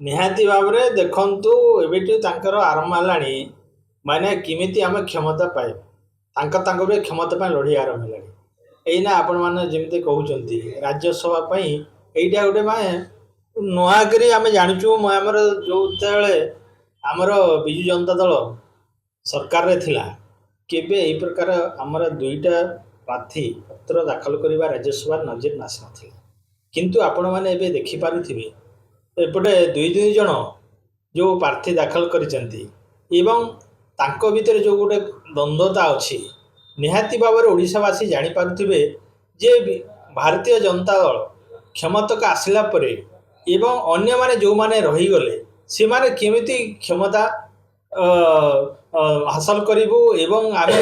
ନିହାତି ଭାବରେ ଦେଖନ୍ତୁ ଏବେଠୁ ତାଙ୍କର ଆରମ୍ଭ ହେଲାଣି ମାନେ କେମିତି ଆମେ କ୍ଷମତା ପାଇବା ତାଙ୍କ ବି କ୍ଷମତା ପାଇଁ ଲଢ଼େଇ ଆରମ୍ଭ ହେଲାଣି। ଏଇନା ଆପଣମାନେ ଯେମିତି କହୁଛନ୍ତି ରାଜ୍ୟସଭା ପାଇଁ ଏଇଟା ଗୋଟେ ମାନେ ନୂଆକରି ଆମେ ଜାଣିଛୁ ଆମର ଯେତେବେଳେ ଆମର ବିଜୁ ଜନତା ଦଳ ସରକାରରେ ଥିଲା କେବେ ଏଇ ପ୍ରକାର ଆମର ଦୁଇଟା ପ୍ରାର୍ଥୀ ପତ୍ର ଦାଖଲ କରିବା ରାଜ୍ୟସଭାରେ ନଜିର ଆସିନଥିଲା। କିନ୍ତୁ ଆପଣମାନେ ଏବେ ଦେଖିପାରୁଥିବେ ଏପଟେ ଦୁଇ ଜଣ ଯେଉଁ ପ୍ରାର୍ଥୀ ଦାଖଲ କରିଛନ୍ତି ଏବଂ ତାଙ୍କ ଭିତରେ ଯେଉଁ ଗୋଟେ ଦ୍ୱନ୍ଦ୍ୱତା ଅଛି ନିହାତି ଭାବରେ ଓଡ଼ିଶାବାସୀ ଜାଣିପାରୁଥିବେ ଯେ ଭାରତୀୟ ଜନତା ଦଳ କ୍ଷମତାକୁ ଆସିଲା ପରେ ଏବଂ ଅନ୍ୟମାନେ ଯେଉଁମାନେ ରହିଗଲେ ସେମାନେ କେମିତି କ୍ଷମତା ହାସଲ କରିବୁ ଏବଂ ଆମେ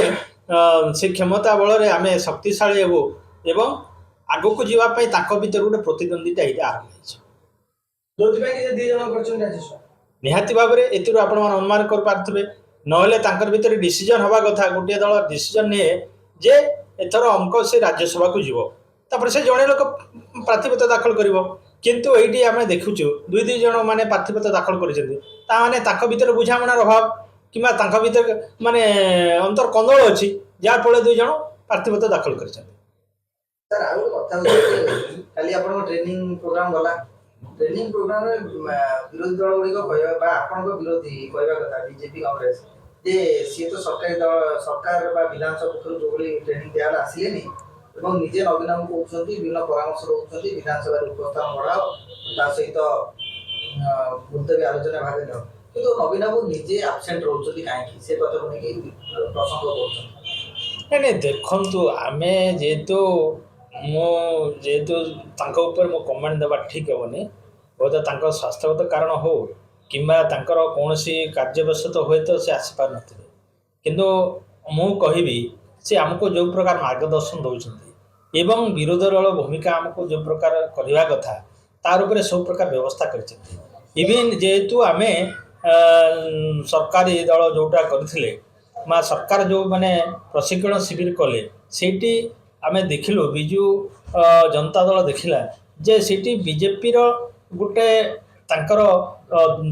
ସେ କ୍ଷମତା ବଳରେ ଆମେ ଶକ୍ତିଶାଳୀ ହେବୁ ଏବଂ ଆଗକୁ ଯିବା ପାଇଁ ତାଙ୍କ ଭିତରେ ଗୋଟେ ପ୍ରତିଦ୍ୱନ୍ଦିତା ଏଇଟା ଆରମ୍ଭ ହେଇଛି। ଯୋଉଥିପାଇଁ କି ସେ ଦୁଇ ଜଣ କରିଛନ୍ତି ରାଜ୍ୟସଭା। ନିହାତି ଭାବରେ ଏଥିରୁ ଆପଣମାନେ ଅନୁମାନ କରିପାରୁଥିବେ ନହେଲେ ତାଙ୍କର ଭିତରେ ଡିସିଜନ ହେବା କଥା ଗୋଟିଏ ଦଳ ଡିସିଜନ ନିଏ ଯେ ଏଥର ଅଙ୍କ ସେ ରାଜ୍ୟସଭାକୁ ଯିବ ତାପରେ ସେ ଜଣେ ଲୋକ ପ୍ରାର୍ଥୀପତ୍ର ଦାଖଲ କରିବ। କିନ୍ତୁ ଏଇଠି ଆମେ ଦେଖୁଛୁ ଦୁଇ ଜଣ ମାନେ ପ୍ରାର୍ଥୀପତ୍ର ଦାଖଲ କରିଛନ୍ତି ତାମାନେ ତାଙ୍କ ଭିତରେ ବୁଝାମଣାର ଅଭାବ କିମ୍ବା ତାଙ୍କ ଭିତରେ ମାନେ ଅନ୍ତର କନ୍ଦଳ ଅଛି ଯାହାଫଳରେ ଦୁଇ ଜଣ ପ୍ରାର୍ଥୀପତ୍ର ଦାଖଲ କରିଛନ୍ତି। ସାର୍ ଆଉ ଗୋଟେ କଥା ହେଉଛି କାଲି ଆପଣଙ୍କ ଟ୍ରେନିଂ ପ୍ରୋଗ୍ରାମ ଗଲା ट्रेनिंग प्रोग्राम विरोधी दल गुड़िक कहवा आपंक विरोधी कहवा कथा बीजेपी कांग्रेस जे सी तो सरकारी दल सरकार विधानसभा पक्ष जो ट्रेनिंग दिया आसिले निजे नवीन को कहते विभिन्न परामर्श रोच विधानसभा उपस्थान बढ़ाओ सहित मुलतवी आलोचना भाग नियो कि नवीन बाबू निजे आबसेंट रोच कहीं से कथा को लेकिन प्रसंग कर देखु आम जेहेतु जेहेतु मो कमेंट देवा ठीक हेनी हुए तो स्वास्थ्यगत कारण हो कि कौन कार्यवशत हुए तो सी आसीपार ना किंतु मु कहि से आमको जो प्रकार मार्गदर्शन दौरान एवं विरोध दल भूमिका आमको जो प्रकार करवा कथा तार उपरे सब प्रकार व्यवस्था कर इवन जेहेतु आम सरकारी दल जोटा करथिले सरकार जो माने प्रशिक्षण शिविर कले सेठी आमे देखिलु बिजु जनता दल देखिला जे सेठी बीजेपी रो गोटे तांकर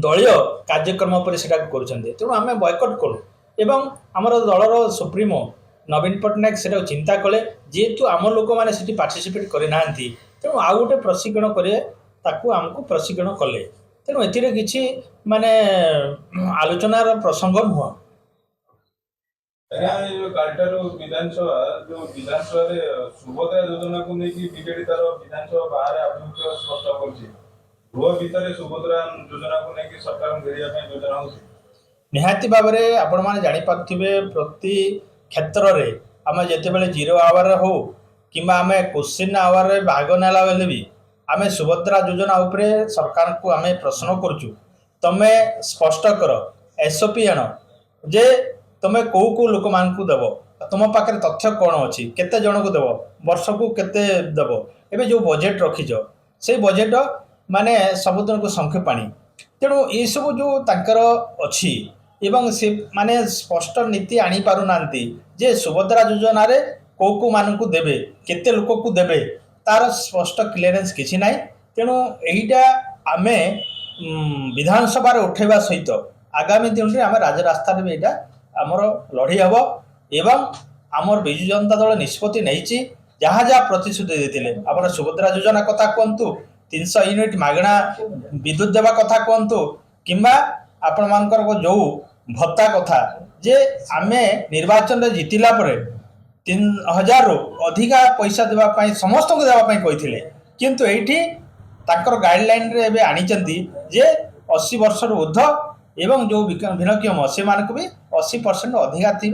दलीय कार्यक्रम पर सेटा करुछन्ते तेणु आमे बॉयकॉट करू एवं आमर दलर सुप्रीमो नवीन पट्टनायक सेटा चिंता कले जेहेतु आम लोक मैंने सेठी पार्टिसिपेट करना तेणु आउ गोटे प्रशिक्षण करे ताकू आमको प्रशिक्षण कले तेणु एथिरे किछि माने आलोचनार प्रसंग नुह। विधानसभा जो विधानसभा सुभद्रा योजना को लेकिन बीजेडी तार विधानसभा बाहर आभिमुख्य स्पष्ट कर गृह भितर सुभद्रा योजना को लेकिन सरकार घेरिया योजना हो निहाती भाव में आपण मैंने जापारे प्रति क्षेत्र में आम जिते जीरो आवर हो कि आम क्वेश्चन आवर भाग नेला बेले भी आम सुभद्रा योजना उपरे सरकार को आम प्रश्न करुचु तमे स्पष्ट कर एसओपी आण जे तमे कौ लोक मान देव तुम पाखे तथ्य कौन अच्छी केते जन को देव वर्ष को केते देव एबे जो बजेट रखीच से बजेट माने सबुदिन को संख्य पानी तेणु ये सब जो तांकर अच्छी एवं से माने स्पष्ट नीति आनी पारु नांती जे सुभद्रा योजना रे को मानकु देबे केते लोक को देबे तार स्पष्ट क्लियरेंस किछि नाही तेणु एहिटा आमे विधानसभा रे उठेबा सहित आगामी दिन रे आमे राजरास्ता रे एटा आमर लड़ी हम एवं आमर बिजु जनता दल निष्पत्ति नहीं जहाँ जहाँ प्रतिश्रुति देते आम सुभद्रा योजना कथा कहतु 300 यूनिट मागणा विद्युत देवा कथा कहतु कि आपण मानकर जो भत्ता कथा जे आमे निर्वाचन रे जीतिला परे 3000 रु अधिका पैसा देवाई समस्त को देवाई कही किंतु एठी तांकर गाइडलाइन रे एबे आनिचंती जे 80 वर्ष रु ऊर्ध्व एवं जो भिन्नक्षम से मानक भी 80% अधिका थी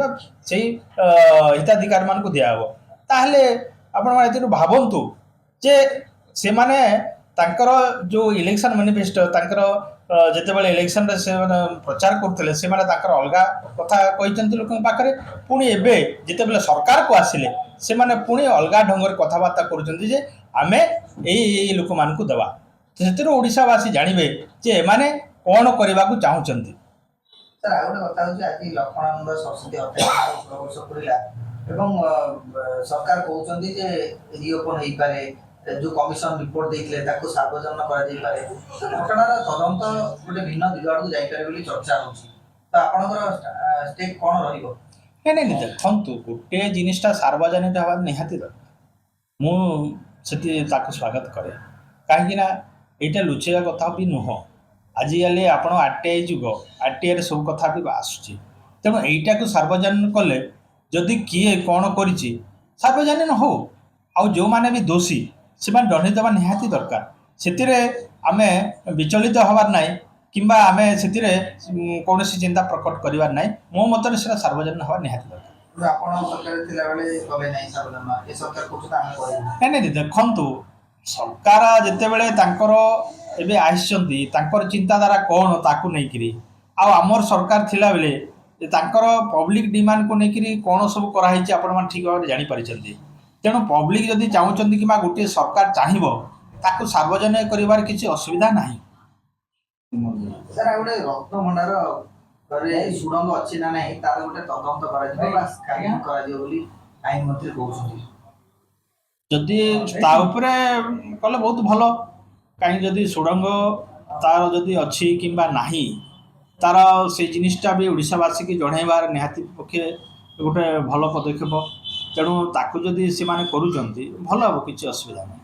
से हिताधिकार मान दिहब ताहले आपण माने भावतु जे से माने तांकर जो इलेक्शन मैनिफेस्टो तांकर जेतेबेले इलेक्शन रे से प्रचार करते से माने तांकर अलगा कथा कहते लोक पाखे पुणी एबे जेतेबेले सरकार को आसिले से माने पुणी अलगा ढंगर कथबार्ता करुचंती जे आमे एई लोक मान को देवा से ओडिशावासी जानवे जे एमाने कौन करने को चाहूँगी। सर आउ गोटे कथा आज लक्ष्मणानंद सरस्वती हत्या वर्ष पड़ा एवं सरकार कहते रिओपन हो पारे जो कमिशन रिपोर्ट देइथिले ताको सार्वजनिक करा जाई पारे घटनार तदंत गोटे भिन्न दिग आड़ू जाई पारे बोली चर्चा होछि तो आपनकर स्टेप कोन रहिबो ନାଇଁ ନାଇଁ ଦେଖନ୍ତୁ ଗୋଟେ ଜିନିସଟା ସାର୍ବଜନିକ ହେବା ନିହାତି ଦରକାର। ମୁଁ ସେଠି ତାକୁ ସ୍ୱାଗତ କରେ, କାହିଁକି ନା ଏଇଟା ଲୁଚେଇବା କଥା ବି ନୁହଁ। ଆଜିକାଲି ଆପଣ RTI ଯୁଗ, RTIରେ ସବୁ କଥା ବି ଆସୁଛି, ତେଣୁ ଏଇଟାକୁ ସାର୍ବଜନୀନ କଲେ ଯଦି କିଏ କ'ଣ କରିଛି ସାର୍ବଜନୀନ ହଉ, ଆଉ ଯେଉଁମାନେ ବି ଦୋଷୀ ସେମାନେ ଦଣ୍ଡିତ ହେବା ନିହାତି ଦରକାର। ସେଥିରେ ଆମେ ବିଚଳିତ ହେବାର ନାହିଁ କିମ୍ବା ଆମେ ସେଥିରେ କୌଣସି ଚିନ୍ତା ପ୍ରକଟ କରିବାର ନାହିଁ। ମୋ ମତରେ ସେଟା ସାର୍ବଜନୀନ ହେବା ନିହାତି ଦରକାର। ଆପଣ ସରକାର ଥିଲା ବେଲେ କଲେ ନାହିଁ ସାର୍ବଜନିକ ଏ ସରକାର କହୁଛି ଆମେ କରିବୁ ନାଇଁ ନାଇଁ ଦେଖନ୍ତୁ, ସରକାର ଯେତେବେଳେ ତାଙ୍କର ଏବେ ଆସିଛନ୍ତି ତାଙ୍କର ଚିନ୍ତାଧାରା କ'ଣ ତାକୁ ନେଇକିରି, ଆଉ ଆମର ସରକାର ଥିଲାବେଳେ ତାଙ୍କର ପବ୍ଲିକ୍ ଡିମାଣ୍ଡକୁ ନେଇକିରି କ'ଣ ସବୁ କରାହେଇଛି ଆପଣମାନେ ଠିକ୍ ଭାବରେ ଜାଣିପାରିଛନ୍ତି। ତେଣୁ ପବ୍ଲିକ୍ ଯଦି ଚାହୁଁଛନ୍ତି କିମ୍ବା ଗୋଟିଏ ସରକାର ଚାହିଁବ ତାକୁ ସାର୍ବଜନୀନ କରିବାର କିଛି ଅସୁବିଧା ନାହିଁ। ସାର୍ ଆଉ ଗୋଟେ ରତ୍ନ ଭଣ୍ଡାର ଘରେ ସୁଡ଼ଙ୍ଗ ଅଛି ନା ନାହିଁ ତାର ଗୋଟେ ତଦନ୍ତ କରାଯିବ ବା ସ୍କାନିଂ କରାଯିବ ବୋଲି ଆଇନ ମନ୍ତ୍ରୀ କହୁଛନ୍ତି। ଯଦି ତା ଉପରେ କଲେ ବହୁତ ଭଲ, କାହିଁକି ଯଦି ସୁଡ଼ଙ୍ଗ ତାର ଯଦି ଅଛି କିମ୍ବା ନାହିଁ ତାର ସେଇ ଜିନିସଟା ବି ଓଡ଼ିଶାବାସୀକି ଜଣାଇବାର ନିହାତି ପକ୍ଷେ ଗୋଟେ ଭଲ ପଦକ୍ଷେପ। ତେଣୁ ତାକୁ ଯଦି ସେମାନେ କରୁଛନ୍ତି ଭଲ ହେବ, କିଛି ଅସୁବିଧା ନାହିଁ।